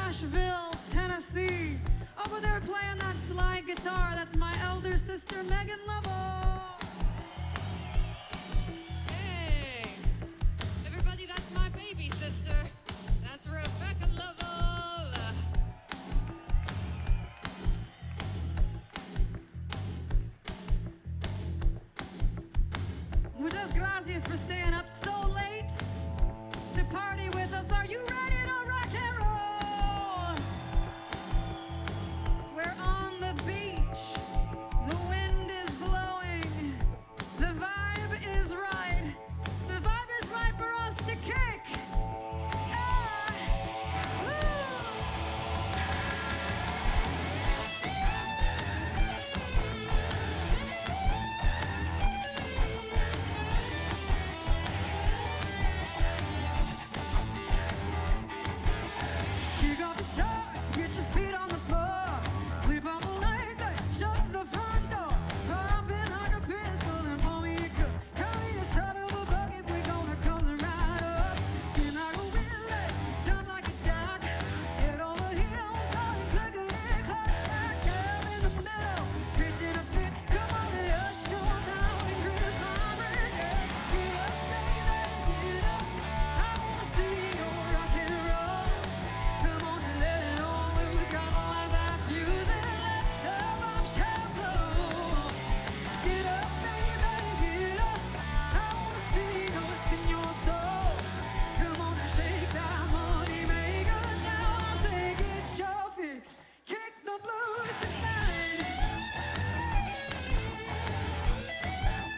Nashville, Tennessee. Over there playing that slide guitar, that's my elder sister, Megan Lovell. Hey, everybody, that's my baby sister. That's Rebecca Lovell. Muchas gracias for staying up so late to party with us. Are you ready to rock and roll? We're on the beach. The wind is blowing. The vibe is right. The vibe is right for us to kick. Ah, kick off the socks, get your feet on the floor. Flip on the lights, shut the front door. Pop it like a pistol and pull me a cup. Call me inside of a bucket, we gonna close it right up. Spin like a wheel, jump like a jock. Head over heels, going clickety clack, smack dab in the middle. Pitching a fit, come on and us show now and grease my wrist. Yeah. Get up, baby, get up. I wanna see you rock and roll. Come on and let it all loose, gotta light that fuse and let the bombshell blow. Get up, baby, get up. I wanna see what's in your soul. Come on and shake that money maker now. I say get your fix, kick the blues tonight.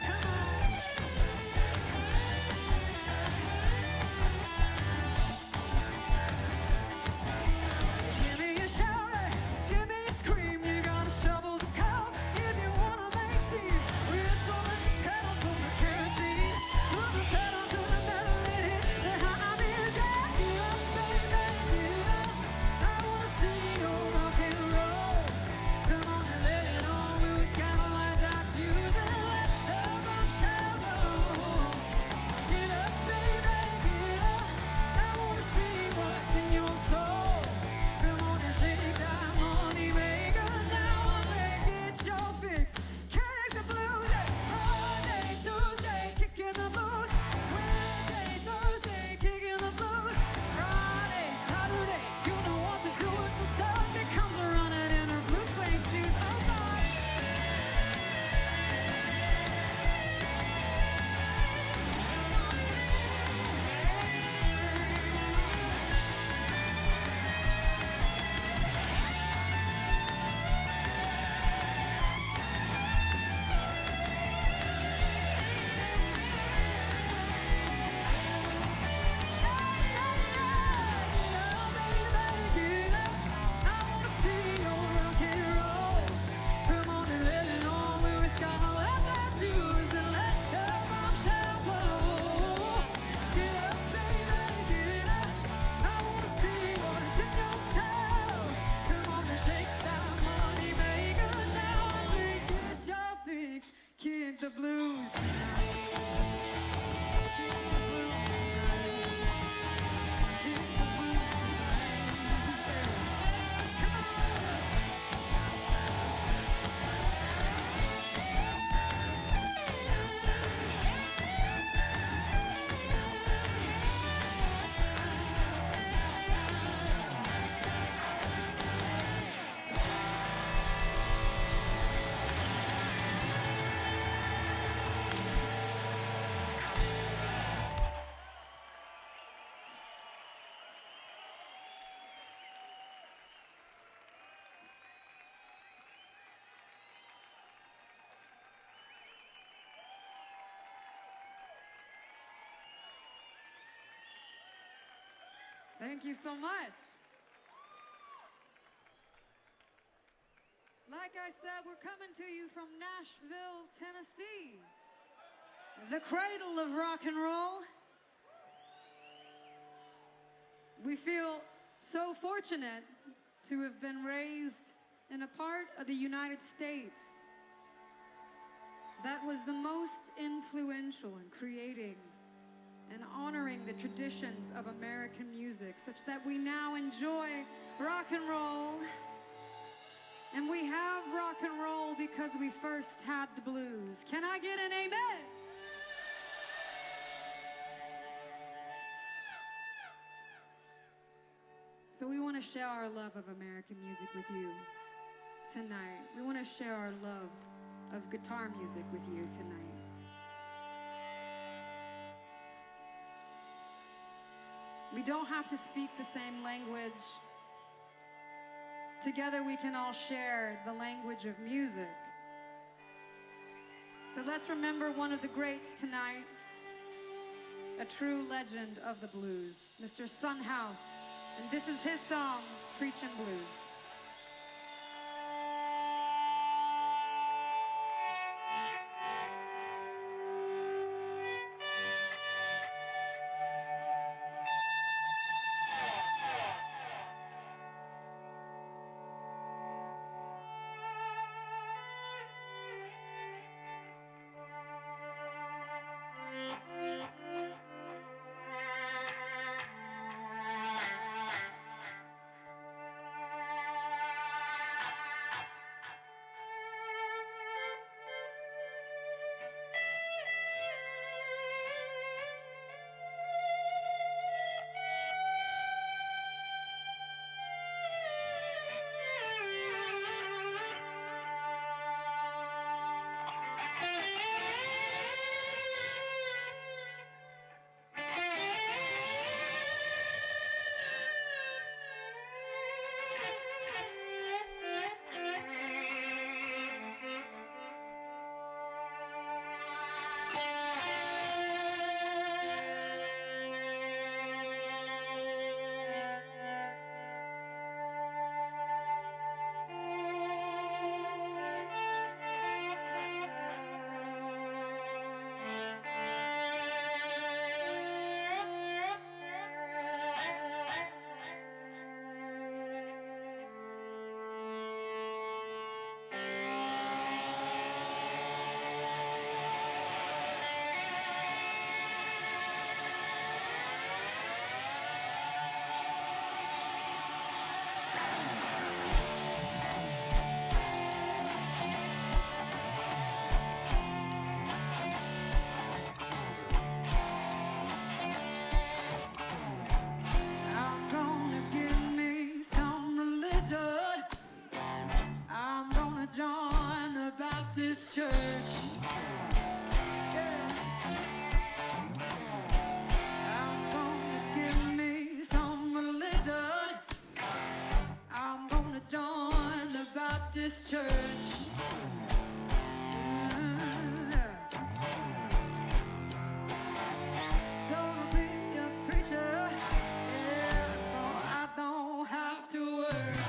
Come on. Give me a shout, give me a scream. You gotta shovel the cow if you wanna make steam. Whistle and the pedal from the kerosene. Put the pedal to the metal and hit the high beams. Yeah, get up, baby, get up. I wanna see you rock and roll. Come on and let it all loose, gotta light that fuse and let the bombshell blow. Get up, baby, get up. I wanna see what's in your soul. Come on and shake that money maker now. I say get your fix, kick the blues. Monday, Tuesday, kicking the blues. Wednesday, Thursday, kicking the blues. Friday, Saturday, you know what to do until Sunday comes running in her blue suede shoes. Oh my. Kick the blues tonight. Kick the blues tonight. Kick the blues tonight. Come on. Thank you so much. Like I said, we're coming to you from Nashville, Tennessee, the cradle of rock and roll. We feel so fortunate to have been raised in a part of the United States that was the most influential in creating and honoring the traditions of American music, such that we now enjoy rock and roll. And we have rock and roll because we first had the blues. Can I get an amen? So we want to share our love of American music with you tonight. We want to share our love of guitar music with you tonight. We don't have to speak the same language. Together we can all share the language of music. So let's remember one of the greats tonight, a true legend of the blues, Mr. Son House. And this is his song, Preachin' Blues. Join the Baptist Church. Yeah. I'm gonna give me some religion. I'm gonna join the Baptist Church. Gonna be a preacher, yeah, so I don't have to work.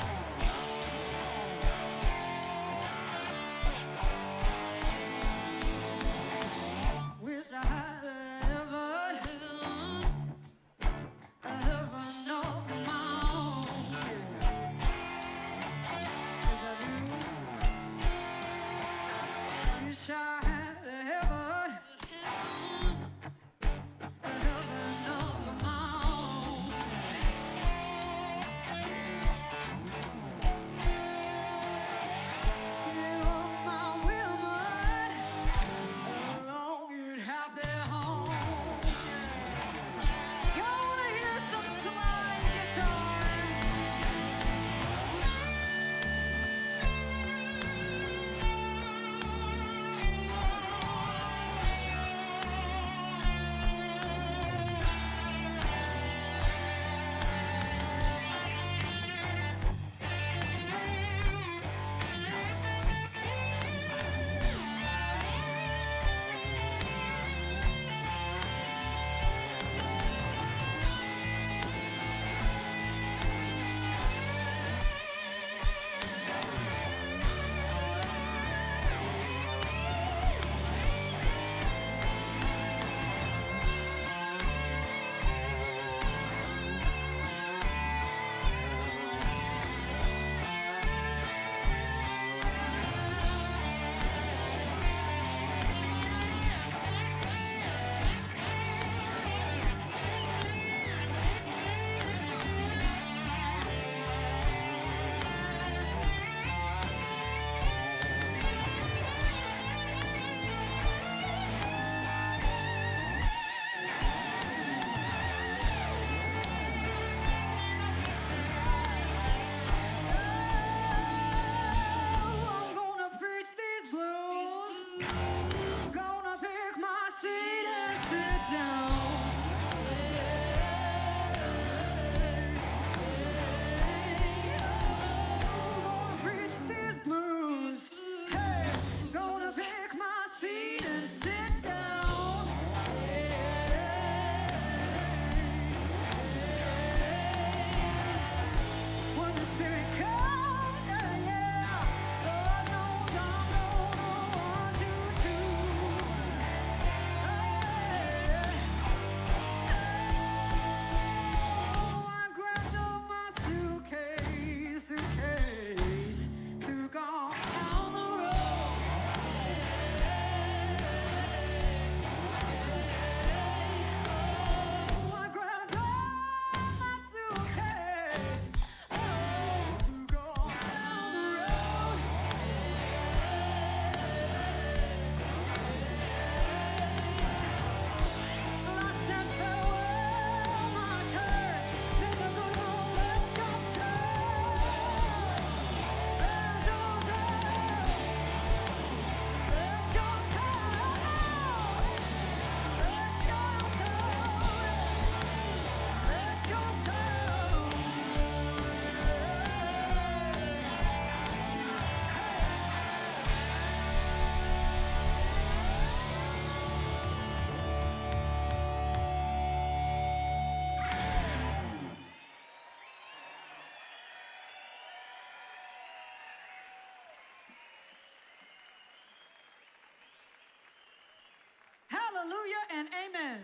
hallelujah, and amen.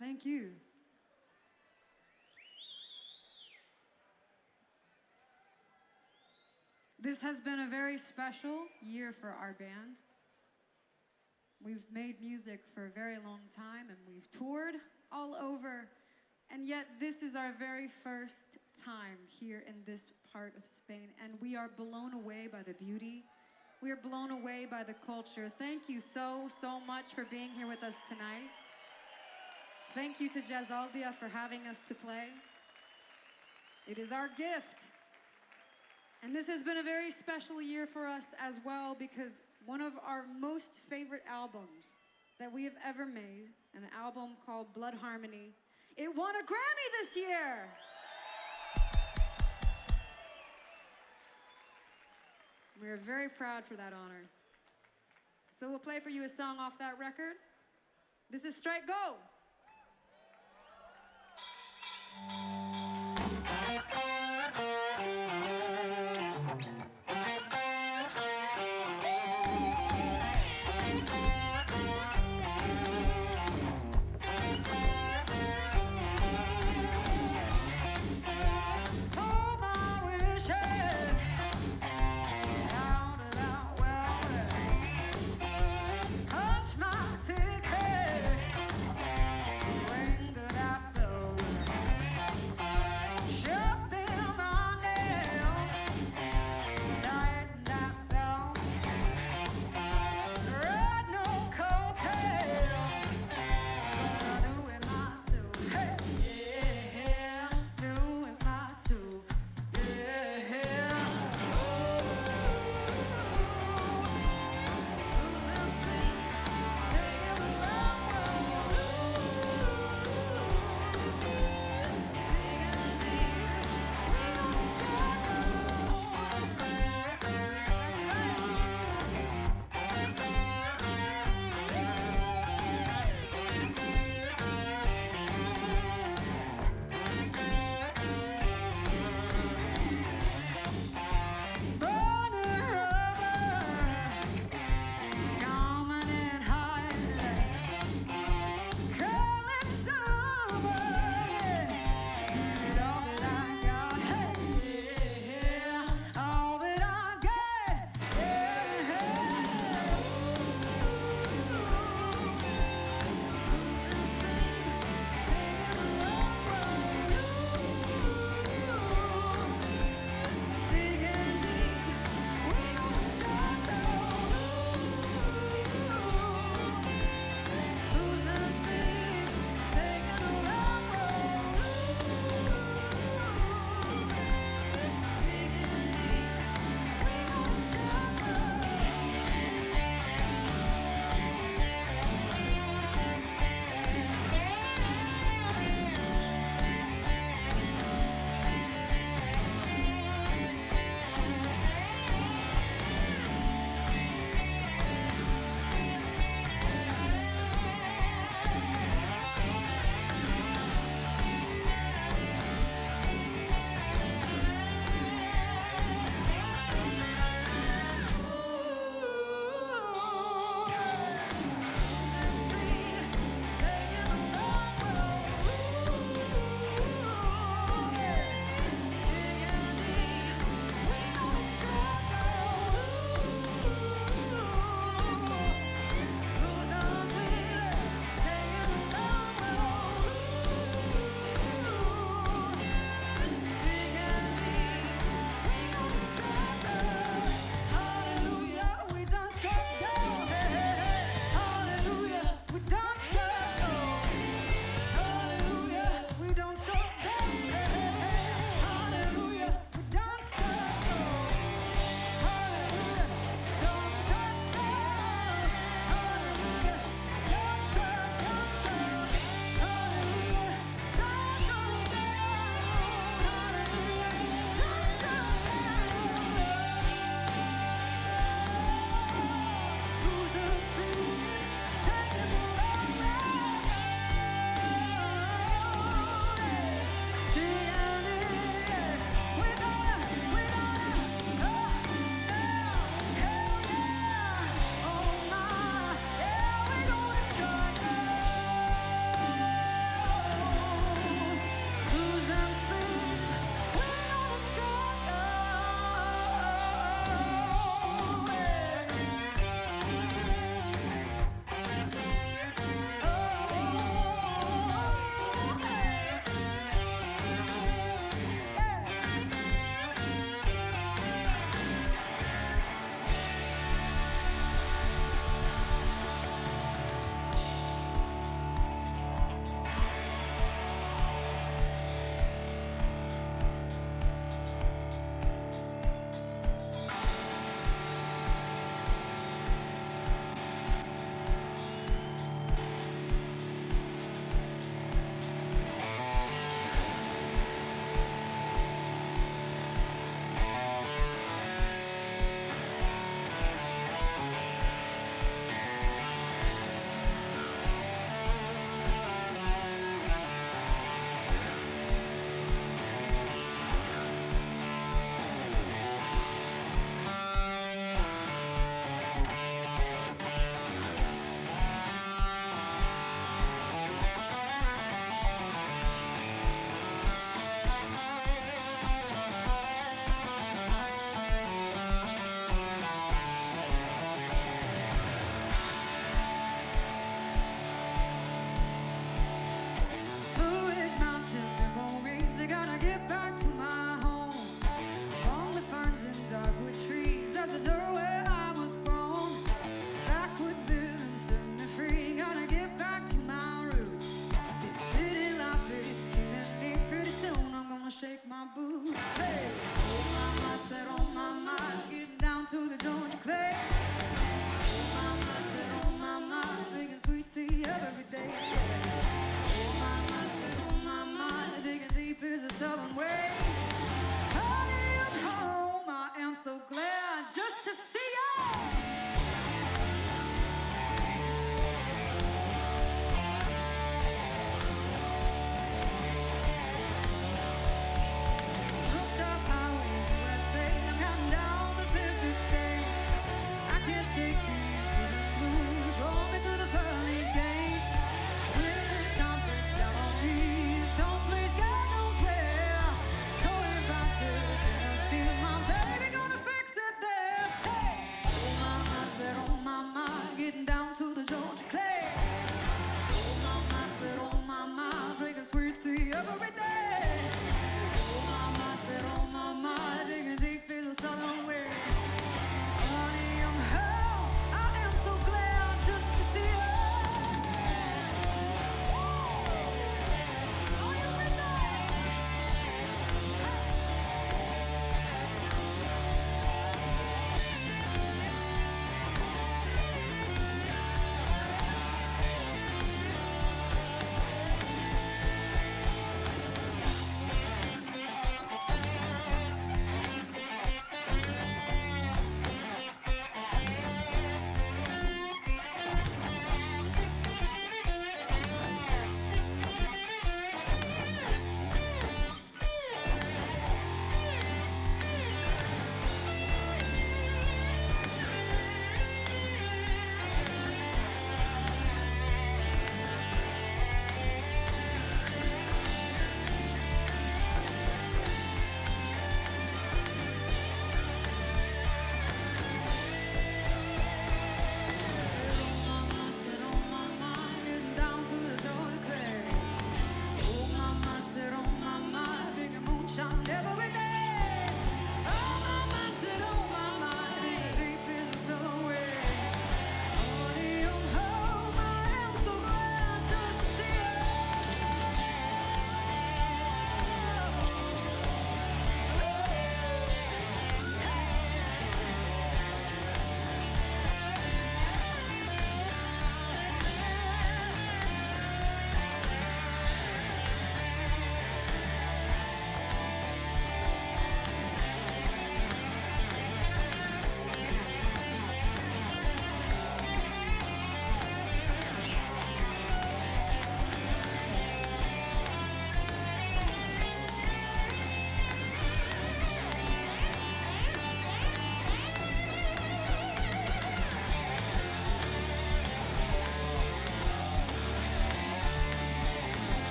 Thank you. This has been a very special year for our band. We've made music for a very long time and we've toured all over, and yet this is our very first time here in this part of Spain, and we are blown away by the beauty. We are blown away by the culture. Thank you so much for being here with us tonight. Thank you to Jazzaldia for having us to play. It is our gift. And this has been a very special year for us as well, because one of our most favorite albums that we have ever made, an album called Blood Harmony, it won a Grammy this year. We are very proud for that honor. So we'll play for you a song off that record. This is Strike Go.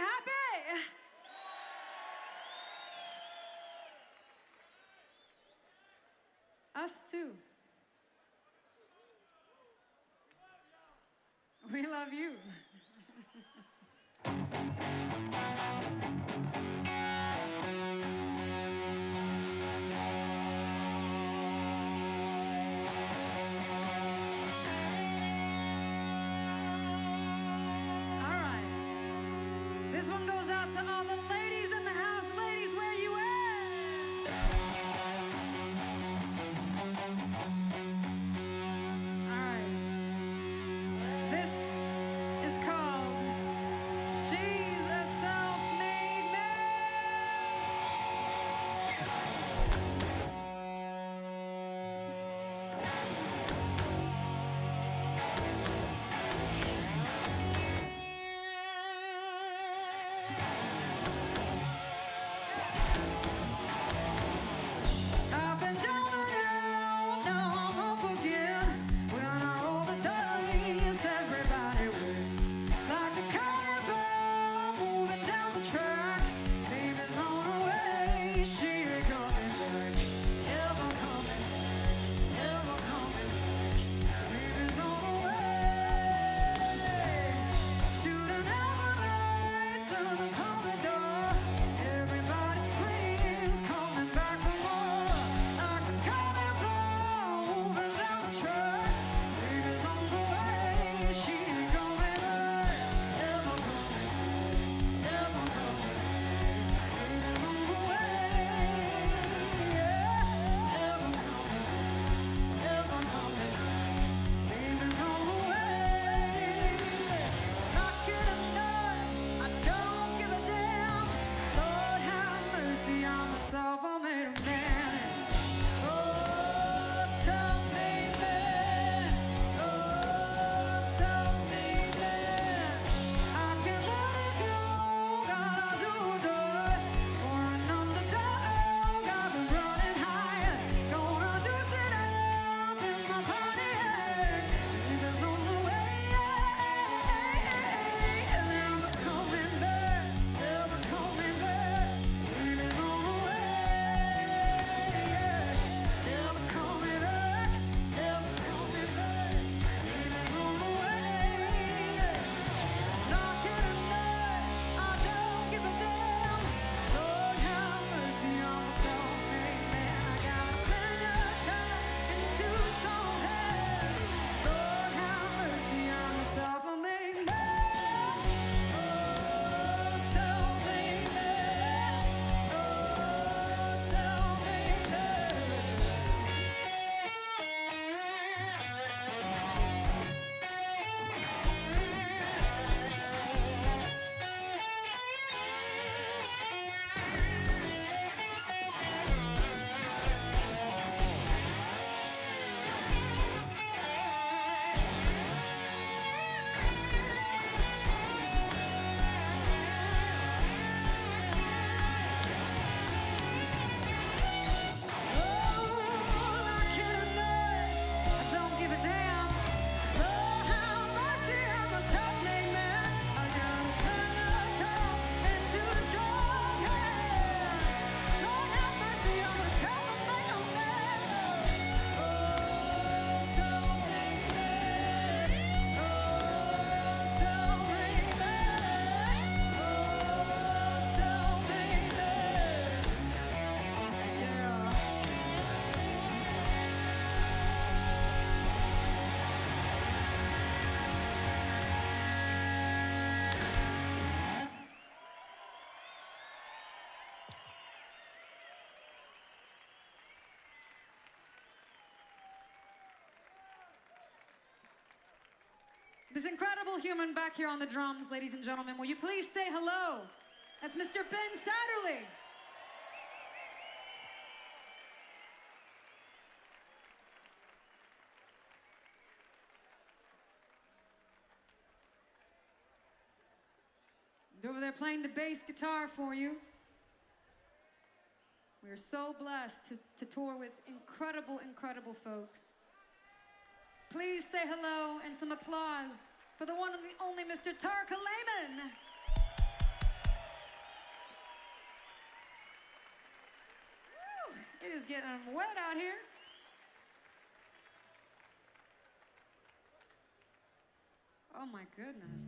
happy? Us too. We love you. All right. This one goes out to all the ladies in the house. Ladies, where you at? All right. This is called She's a Self-Made Man. I've been down and out, now I'm up again. When I roll the dice, everybody wins. Like a cannonball moving down the track. Baby's on her way, she ain't coming back. Never coming back, never coming back. Baby's on her way. Shooting out the lights of the corridor. Everybody screams, coming back for more. Like a cannonball moving down the tracks. Baby's on the way, she ain't coming back. Never coming back, never coming back. Baby's on the way, yeah. Never coming back, never coming back. Baby's on the way. Knock it a nut, I don't give a damn. Lord have mercy on myself, I made a man. Oh, self-made man. Oh, self-made man. I can't let it go, gotta do it. For an underdog, I've been running high. Gonna juice it up in my party. Baby's on the way. Never coming back, never coming back. Baby's on the way. Never coming back, never coming back. Baby's on the way. Knock it a nut, I don't give a damn. Lord have mercy on the self-made man. I got a pentatonic and two strong hands. Lord have mercy on the self-made man. Oh, self-made man. Oh, self-made This incredible human back here on the drums, ladies and gentlemen, will you please say hello? That's Mr. Ben Satterley. And over there playing the bass guitar for you. We are so blessed to tour with incredible, incredible folks. Please say hello and some applause for the one and the only Mr. Tar Kalayman. It is getting wet out here. Oh my goodness.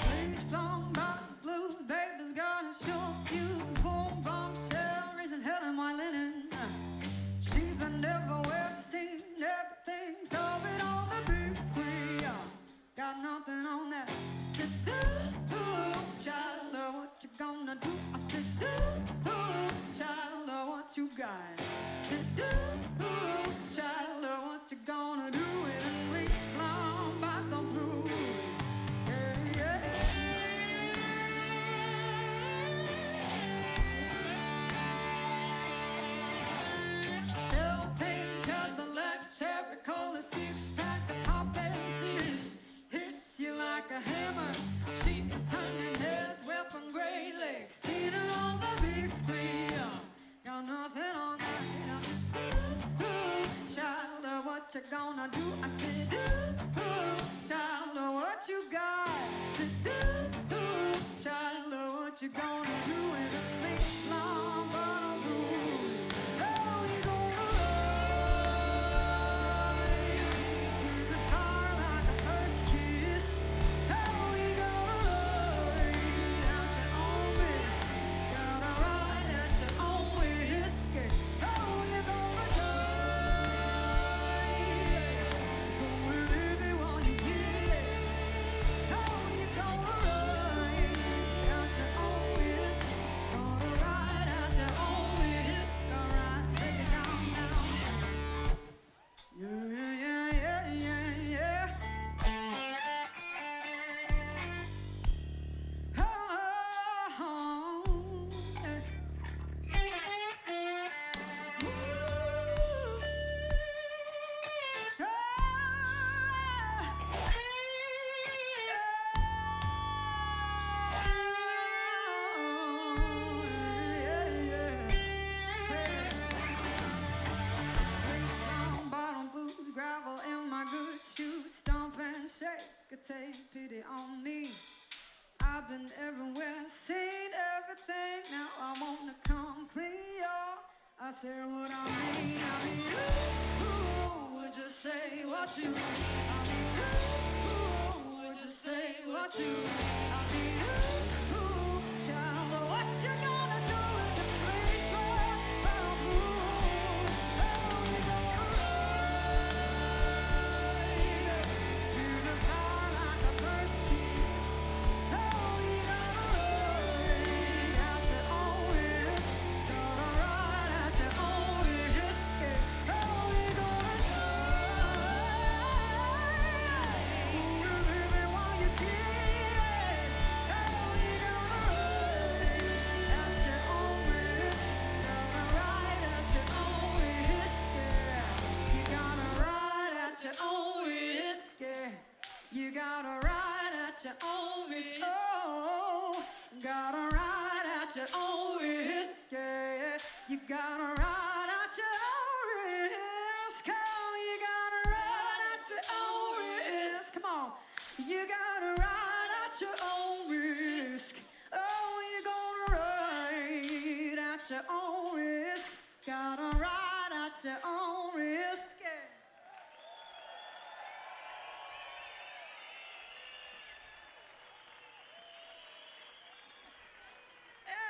Please plumb bottom blues, baby's got a short fuse, boom bombshell, raising hell in my linen. She's been everywhere, seen everything, saw it on the big screen. Got nothing on that. I said, ooh, child, what you gonna do? I said, ooh, child, what you got? I said, ooh, child, what you gonna do with a bleach blonde bottom blues? Yeah, yeah. Shell pink Cadillac, cherry cola, six-pack, the pop and fizz hits you like a hammer. She is turning heads, weapon gray legs, seen her on the big screen. Got nothing on that. Ooh, child, what you gonna do? I said, ooh, child, what you got? I said, ooh, child, what you gonna do with a bleach blonde bottom blues? Oh, you gonna ride through the fire like the first kiss? Oh, you gonna ride out your own risk? Gotta ride at your own risk. Oh, you gonna die, gonna live it while you get it. Oh, you gonna ride out your own risk. Gonna ride out your own risk. Alright, break it down now. Yeah, yeah, yeah, yeah, yeah. Oh, yeah. Bottom boots, gravel in my good shoes, stomp and shake, take pity on me. I've been everywhere, seen everything. Now I wanna come clean, y'all. I say what I mean. Ooh, would you say what you? I mean, ooh, would you say what you? I mean, ooh, child, what you gonna do with the place bottom blues? Oh, you gonna ride through the fire like the first kiss. Oh, you gotta ride out your own risk. Gotta ride out your own risk. Oh, you gonna die. Gonna live it while you get it. Oh, you gotta ride out your own risk. Gotta ride out your own risk. You gotta ride out your own risk. You gotta ride at your own risk. Oh, gotta ride at your own risk. Yeah. You gotta ride at your own risk. Oh, you gotta ride at your own risk. Come on. You gotta ride at your own risk. Oh, you gonna ride at your own risk. Gotta ride at your own risk. Yeah.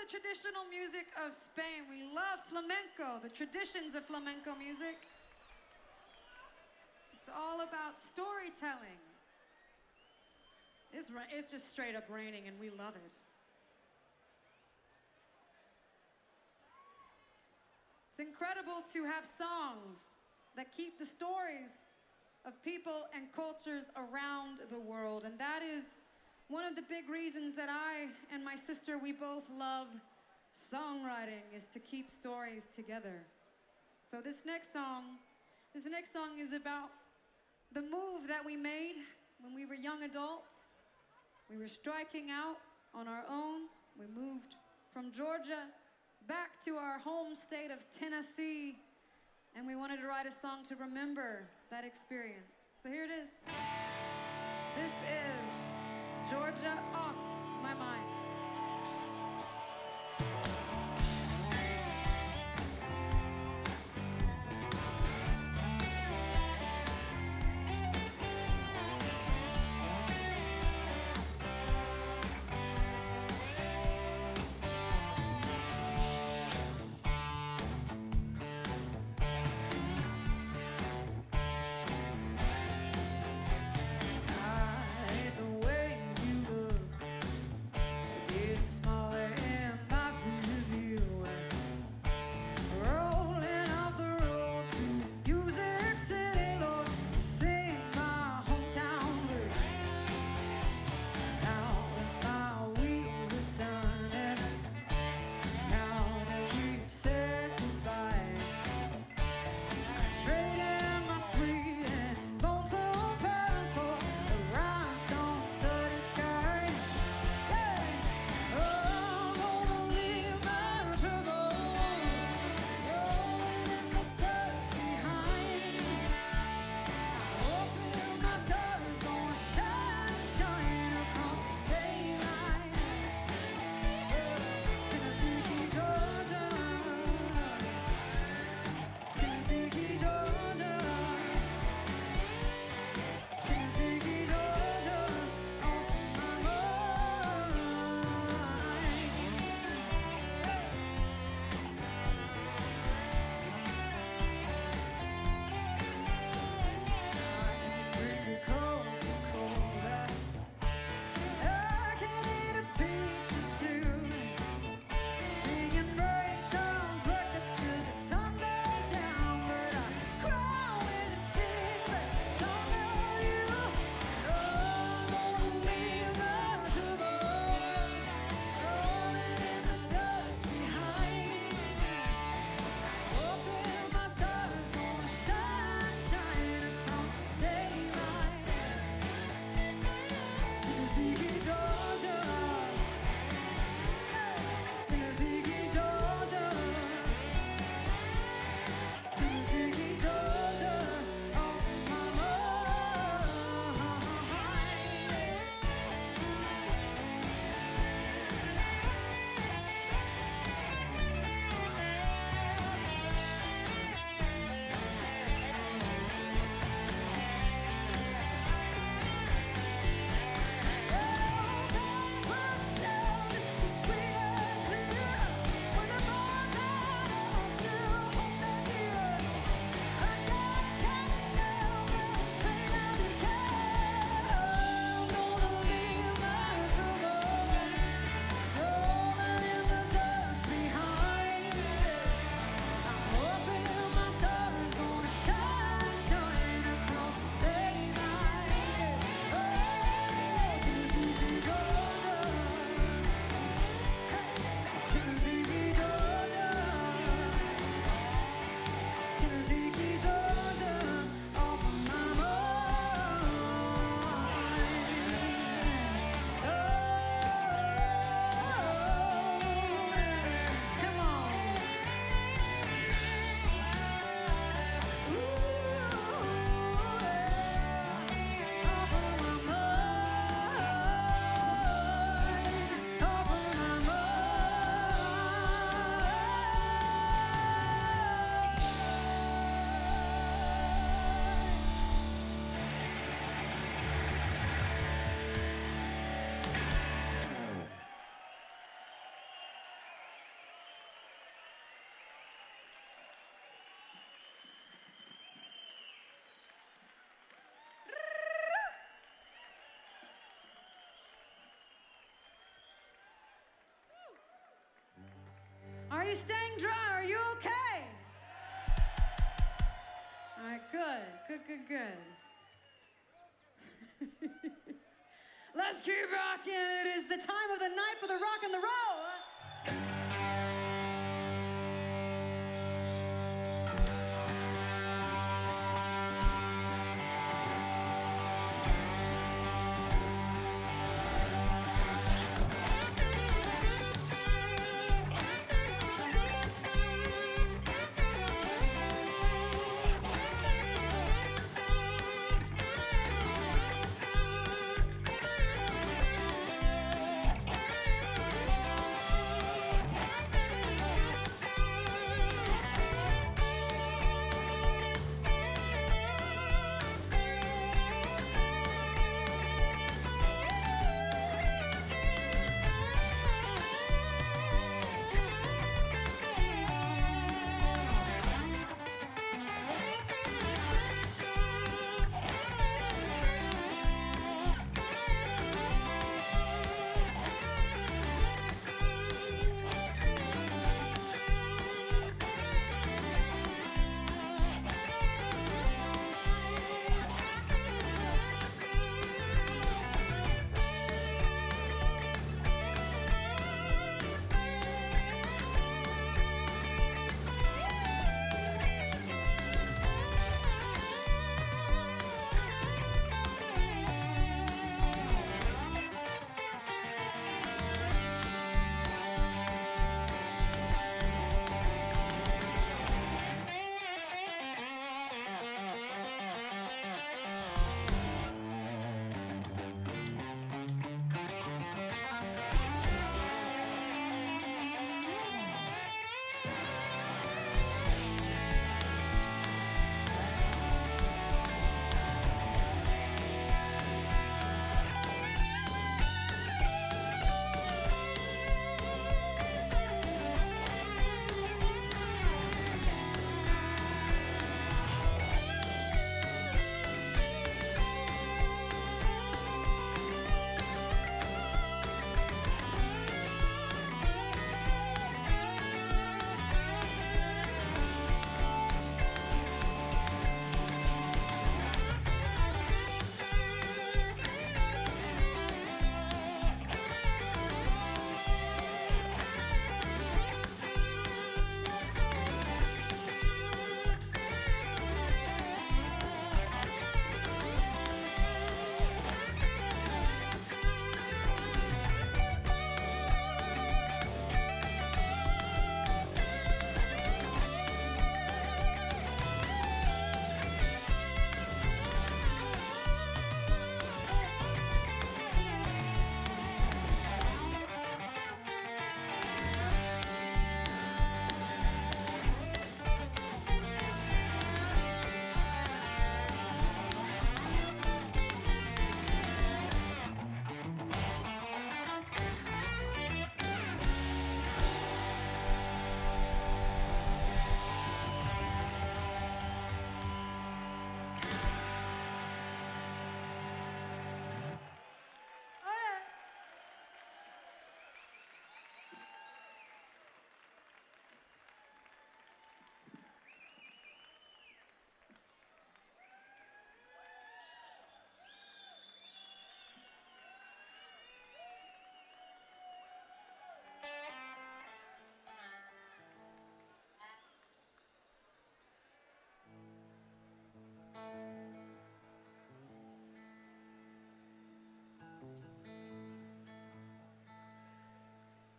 the traditional music of Spain. We love flamenco, the traditions of flamenco music. It's all about storytelling. It's just straight up raining and we love it. It's incredible to have songs that keep the stories of people and cultures around the world. And that is one of the big reasons that I and my sister, we both love songwriting, is to keep stories together. So this next song is about the move that we made when we were young adults. We were striking out on our own. We moved from Georgia back to our home state of Tennessee, and we wanted to write a song to remember that experience. So here it is. This is Georgia Off My Mind. we staying dry? Are you okay? All right, good. Let's keep rocking. It is the time of the night for the rock and the roll.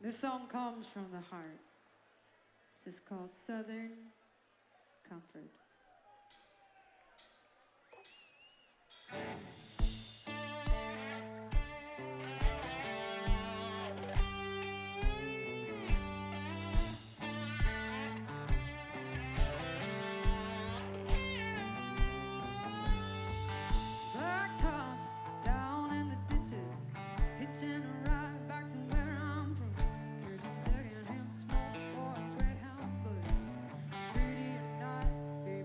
This song comes from the heart. It's called Southern Comfort. Blacktop down in the ditches, hitching a ride back to where I'm from. Catching secondhand smoke or a Greyhound bus. Pretty at night, baby.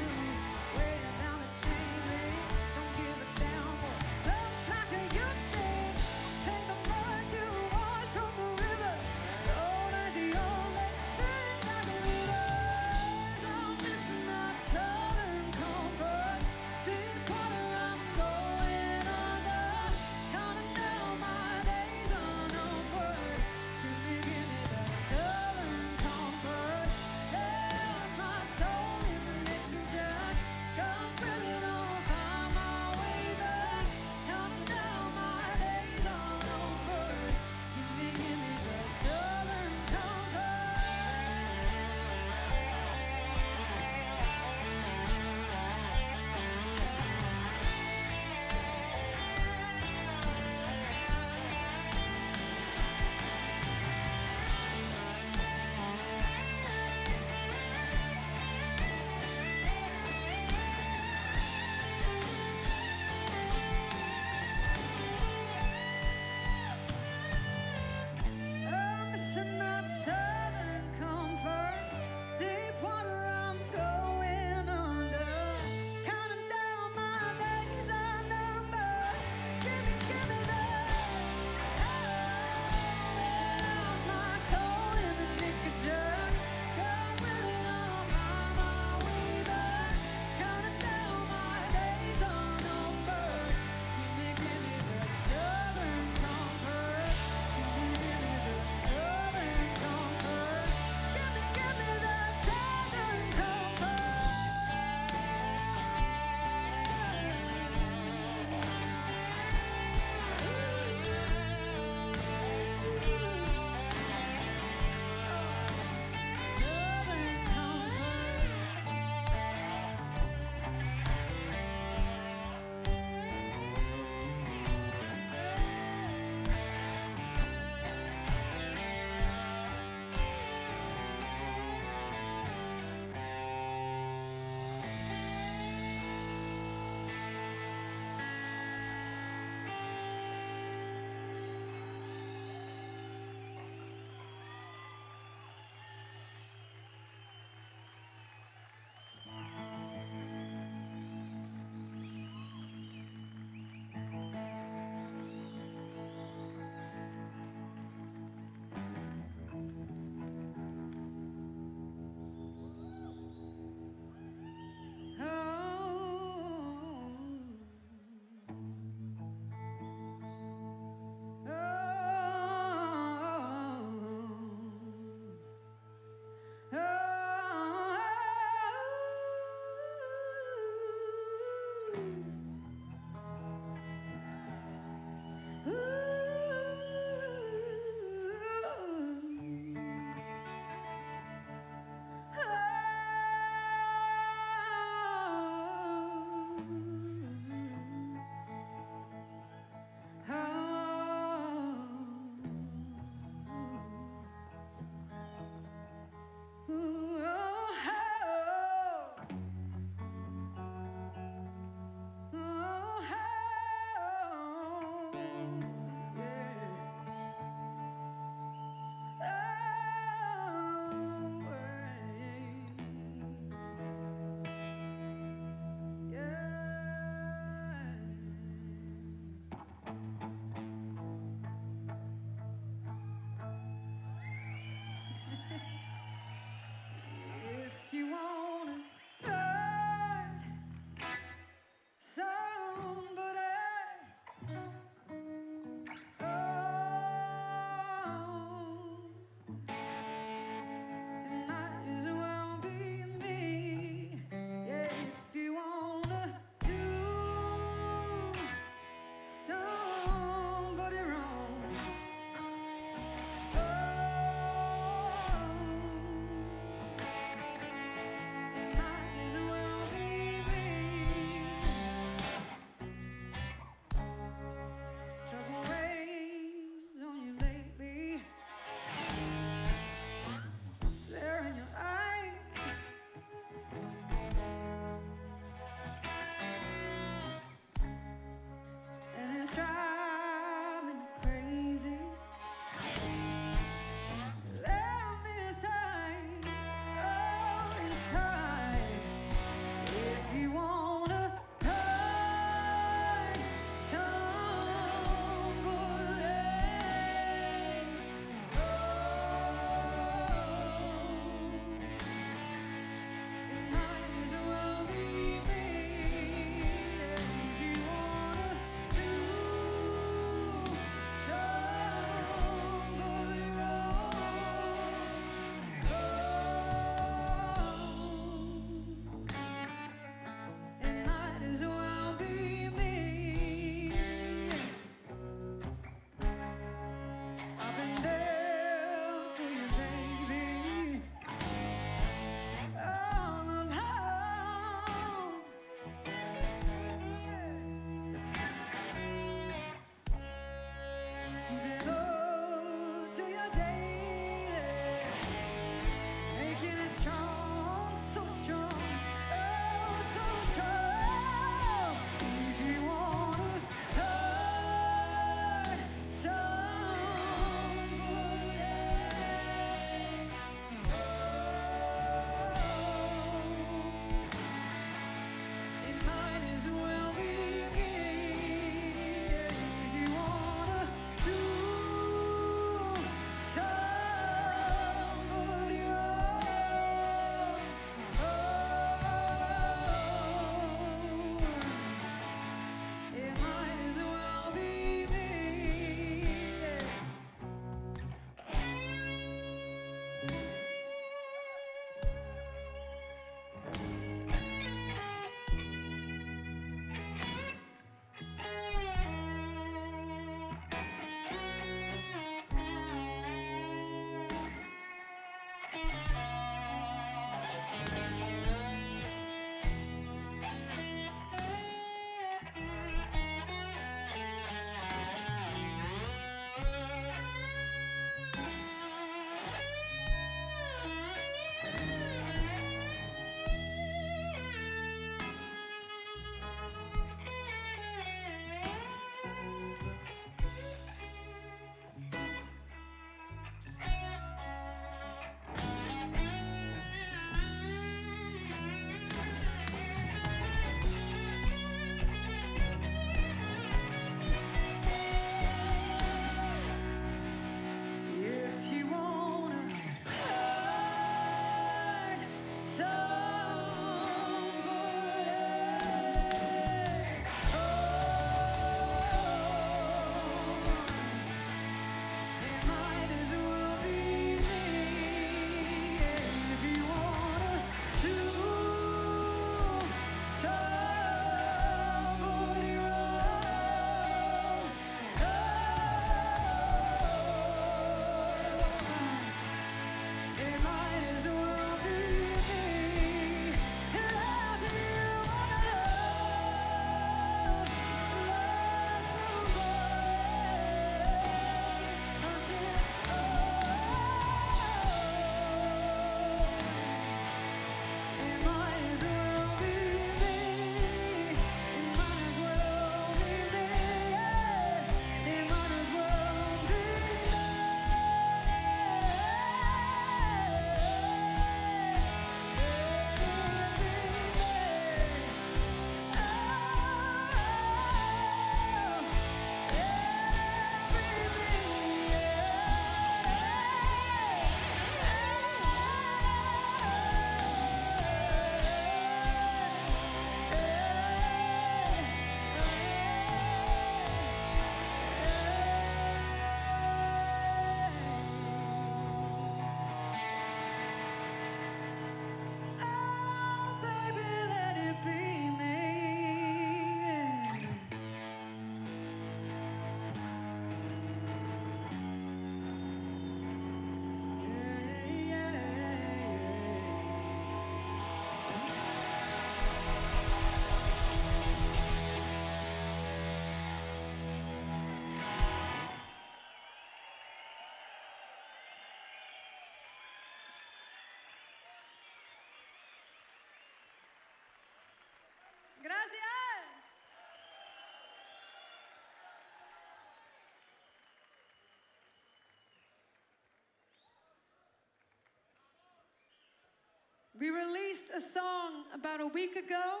We released a song about a week ago,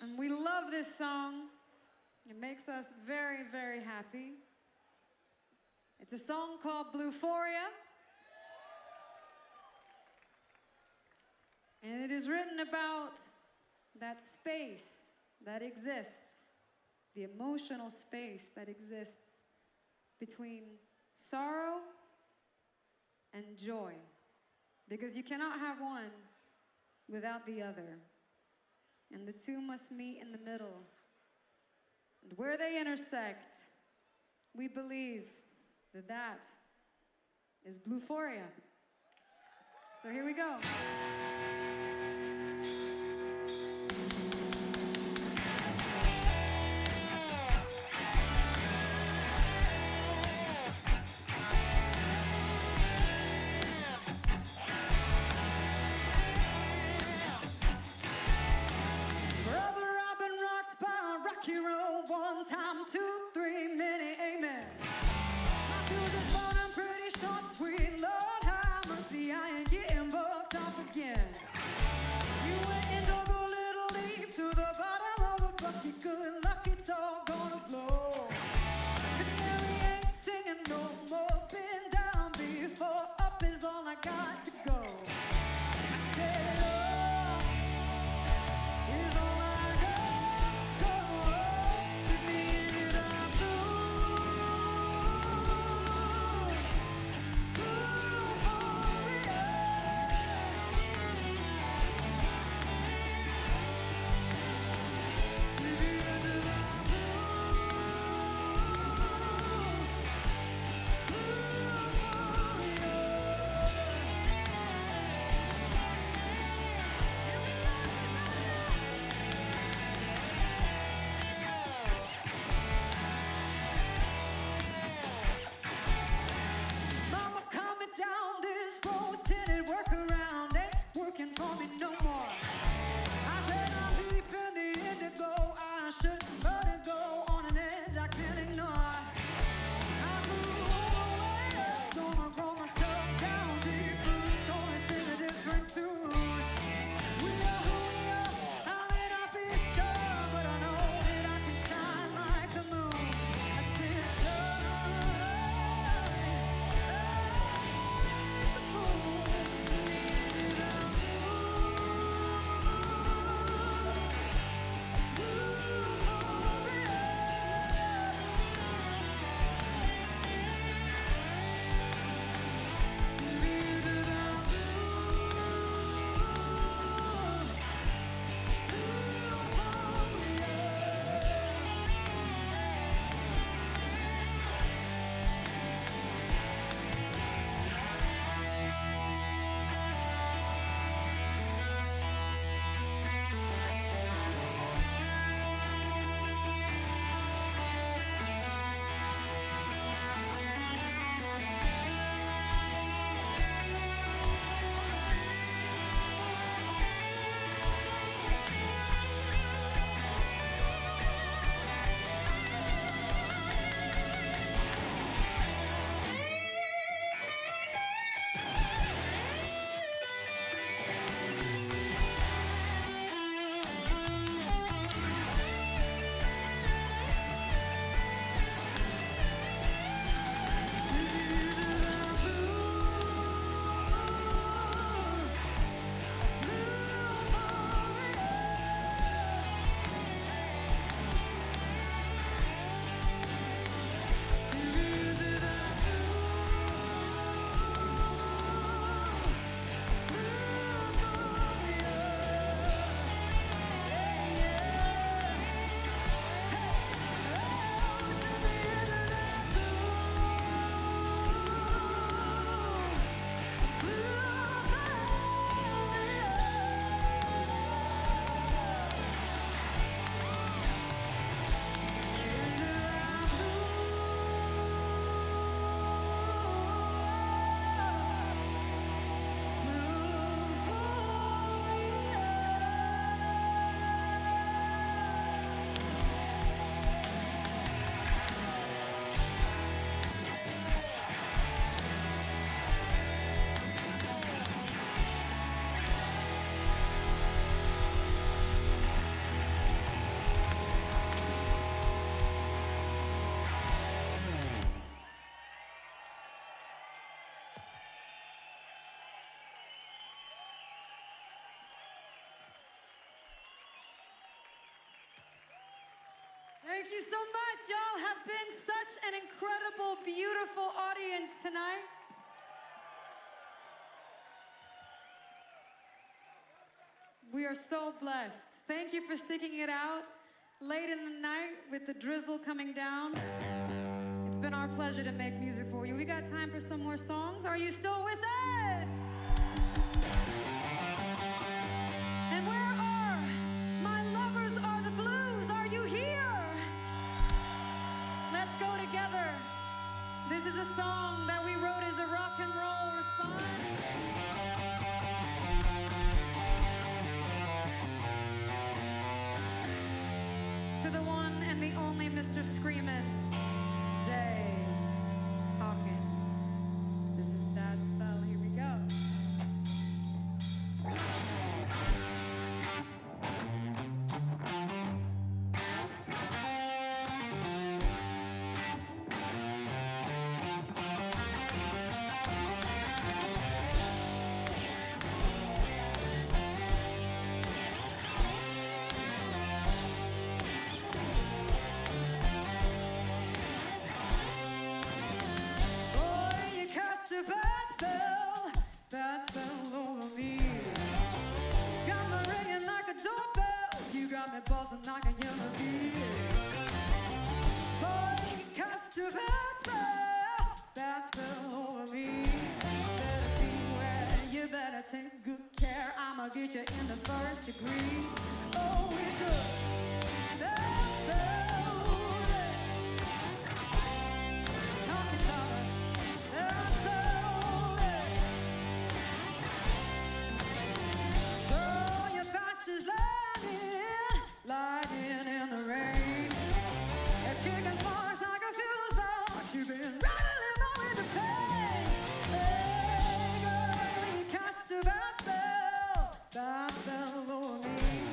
and we love this song. It makes us very, very happy. It's a song called Bluephoria, and it is written about that space that exists, the emotional space that exists between sorrow and joy. Because you cannot have one without the other. And the two must meet in the middle. And where they intersect, we believe that that is Bluephoria. So here we go. Brother, I've been rocked by a rocky road. One time, 2, 3, many amen. My fuse is burning pretty short, sweet Lord, have mercy, I ain't getting booked off again. Thank you so much. Y'all have been such an incredible, beautiful audience tonight. We are so blessed. Thank you for sticking it out late in the night with the drizzle coming down. It's been our pleasure to make music for you. We got time for some more songs. Are you still with us? And where are my lovers are the blues? Are you here? Let's go together. This is a song that we wrote as a rock and roll response. To the one and the only Mr. Screamin', Jay Hawkins. This is Bad Spell. Here we go. Boy, you cast a bad spell over me. Got me ringing like a doorbell. You got me buzzing like a yellow bee. Boy, you cast a bad spell over me. Better beware, you better take good care. I'ma get you in the first degree. Oh, it's a bad spell. Talking about a bad spell. Girl, you're fast as lightning in the rain. You're kicking sparks like a fuse box. You've been rattling my window panes. Hey, girl, you cast a bad spell over me.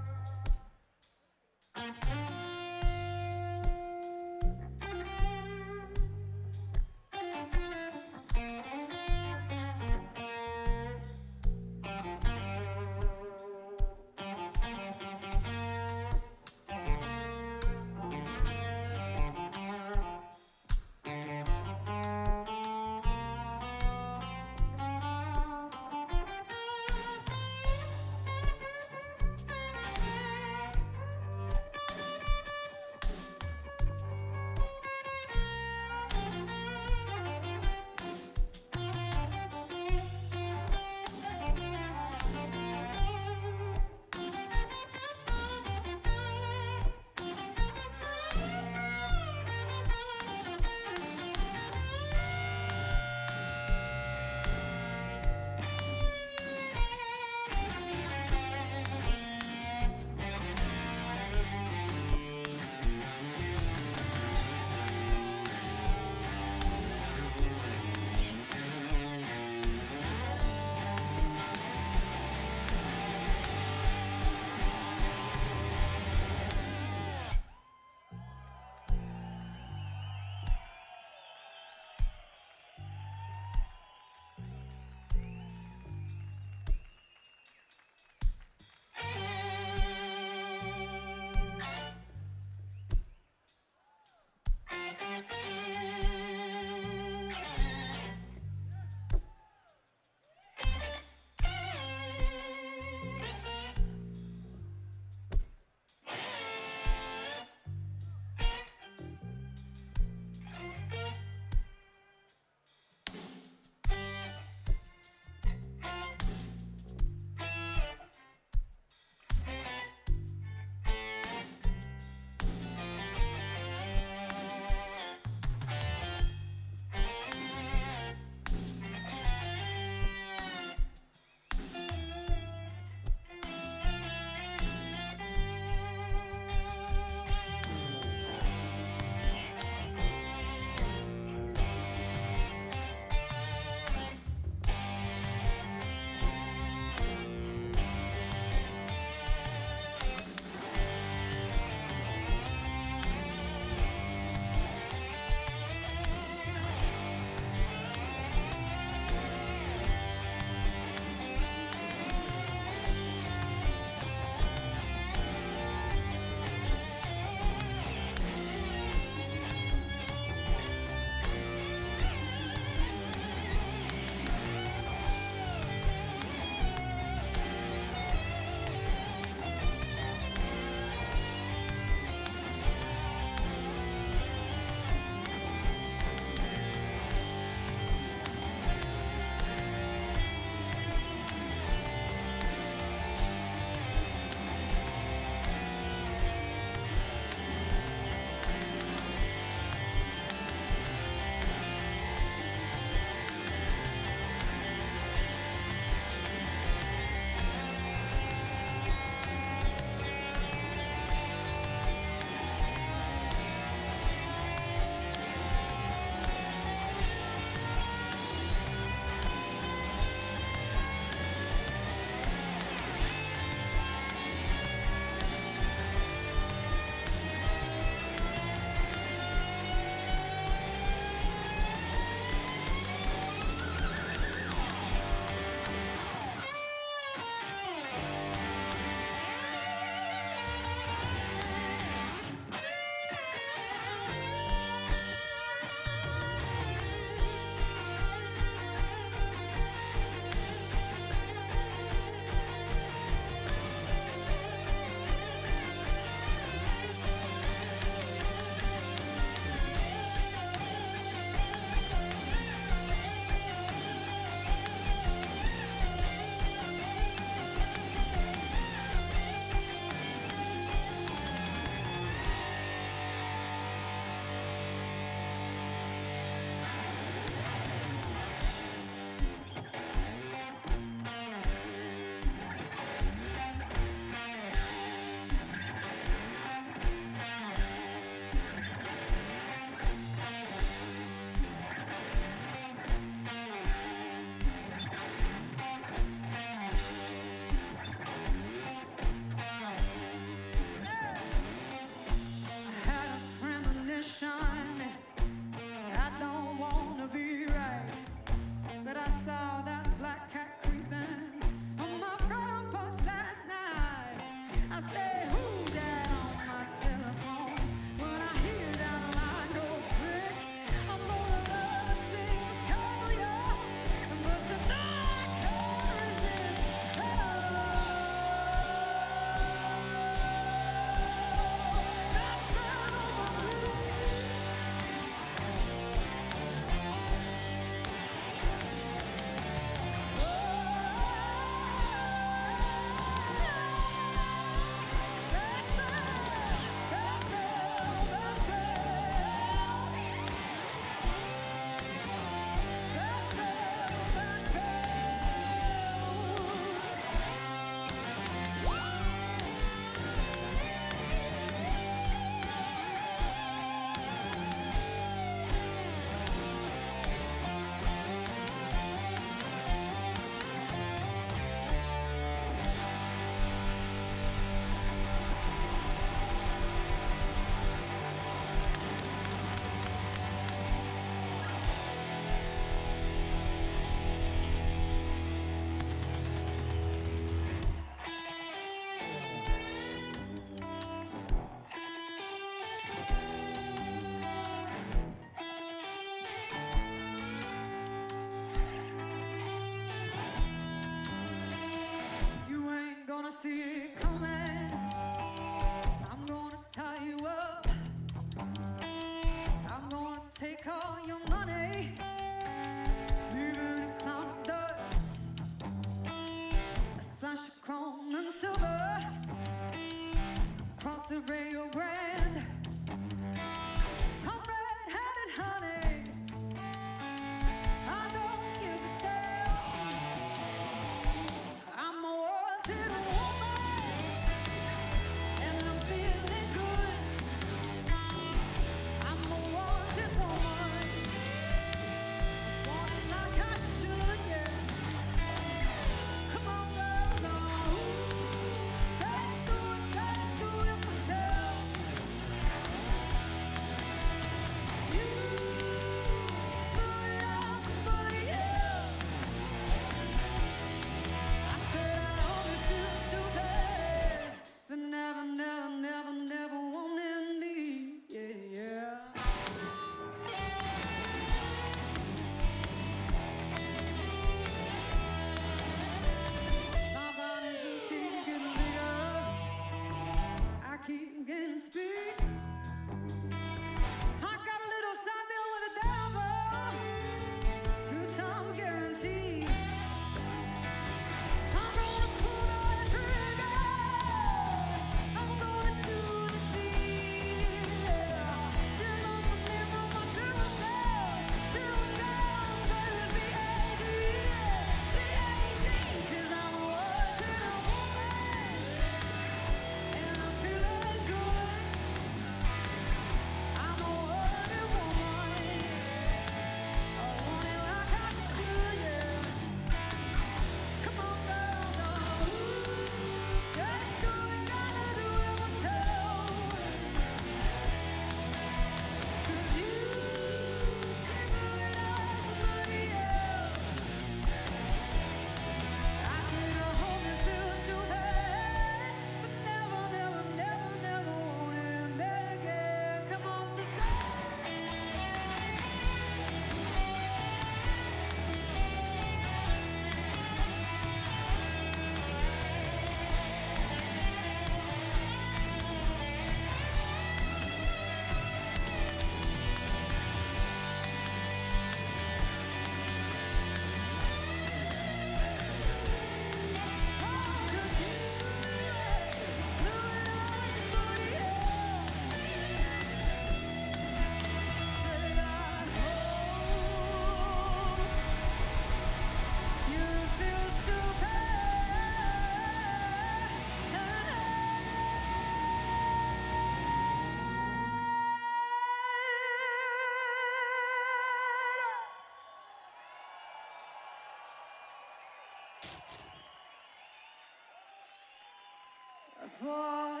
for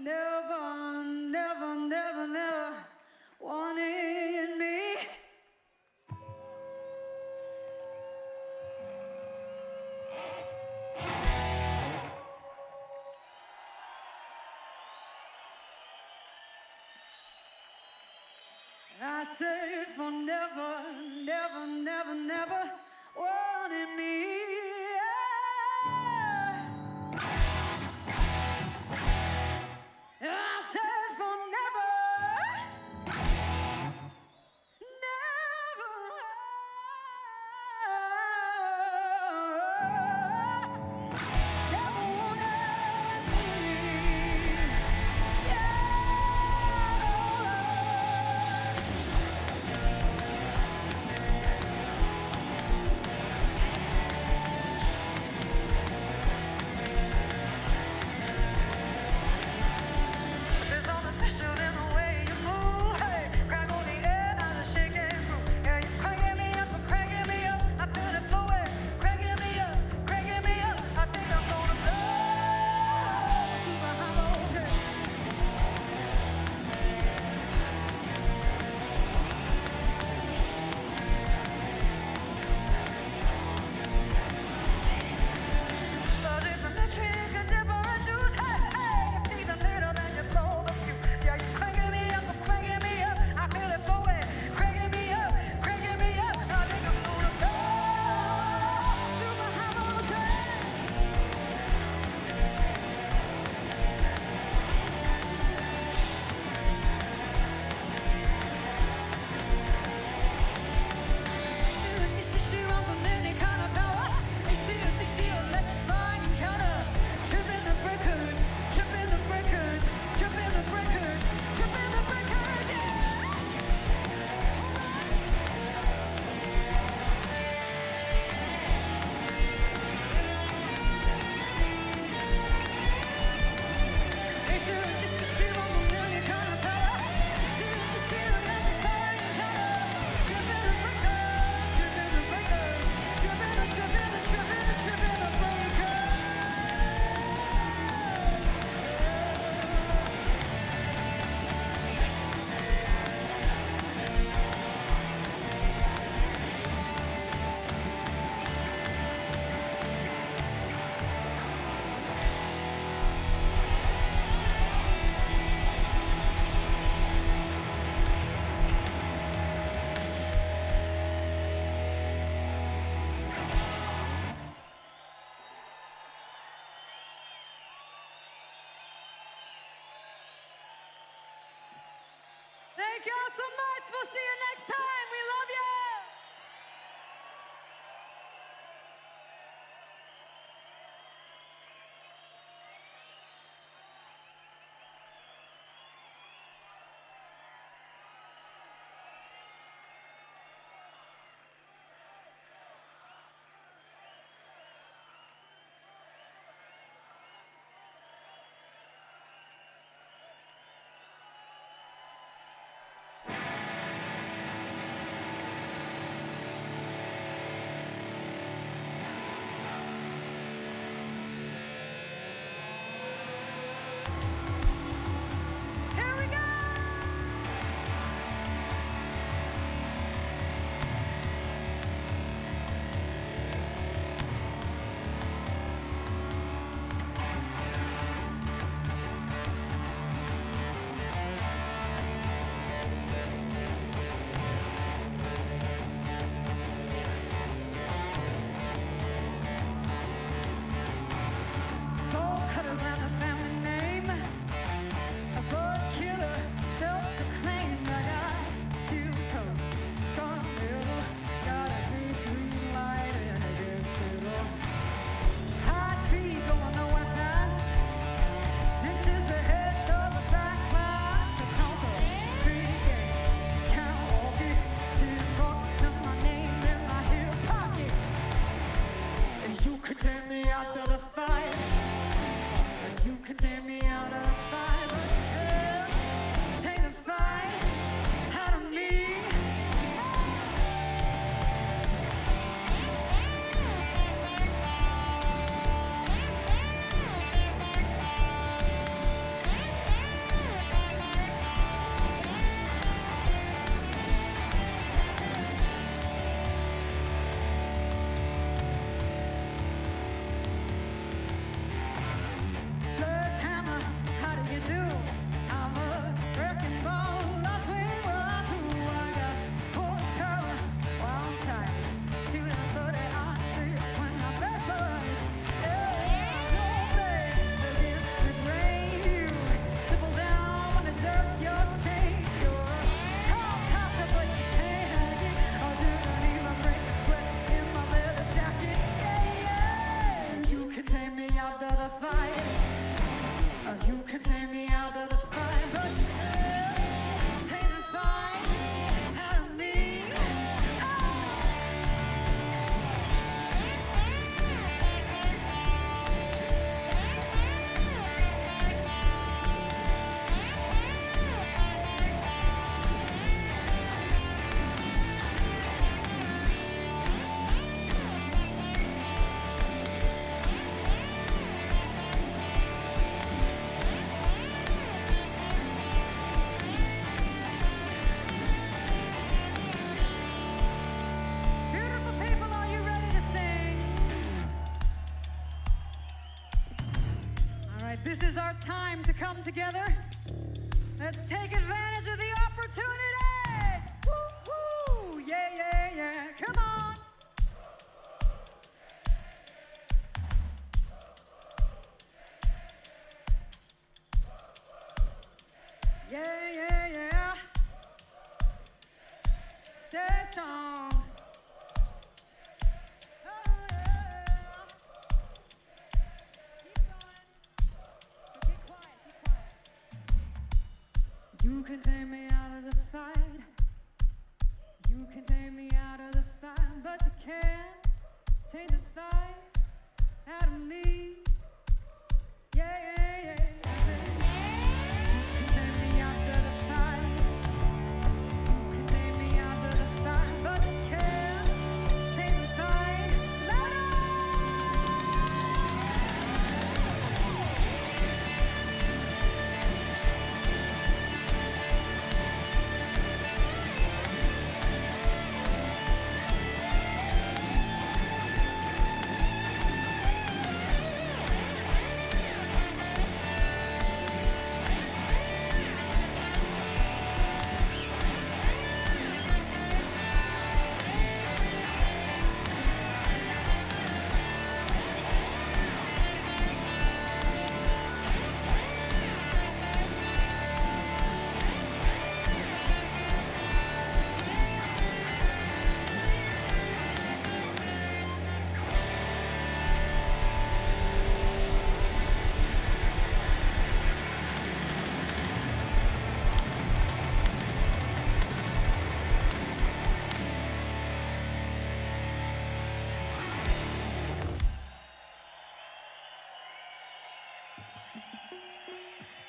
never, never, never, never wanting me. I said for never, never, never, never wanting me. Yeah. I said for never, never, never wanted me. Yeah. There's something special in the way you move. Hey, crack on the air as I shake and groove. Yeah, you're cracking me up, cracking me up. I feel it flowing, cracking me up, cracking me up. I think I'm gonna blow. Super high voltage. A different metric, a different juice. Hey, hey, you breathe a little, then you blow the fuse. Yeah, you're cracking me up, cracking me up. I feel it flowing, cracking me up, cracking me up. I think I'm gonna blow. Super high voltage. DC runs on any kind of power. AC electrifying encounter. Tripping the breakers, tripping the breakers, tripping the breakers, tripping the breakers. Yeah. AC runs on any kind of power. AC electrifying encounter. Tripping the breakers, tripping the breakers, tripping the, tripping the, tripping the, tripping the breakers. Thank y'all so much. We'll see you next time. We love you. This is our time to come together. Let's take advantage of the opportunity. Woo, woo, yeah, yeah, yeah. Come on. Yeah, yeah, yeah. Stay strong. Oh, yeah. Keep going. Keep quiet, keep quiet. You can take me out of the fight. You can take me out of the fight, but you can't take the fight out of me. Yeah, yeah, yeah. I said, you can take me out of the fight. You can take me out of the fight, but you can't take the fight louder.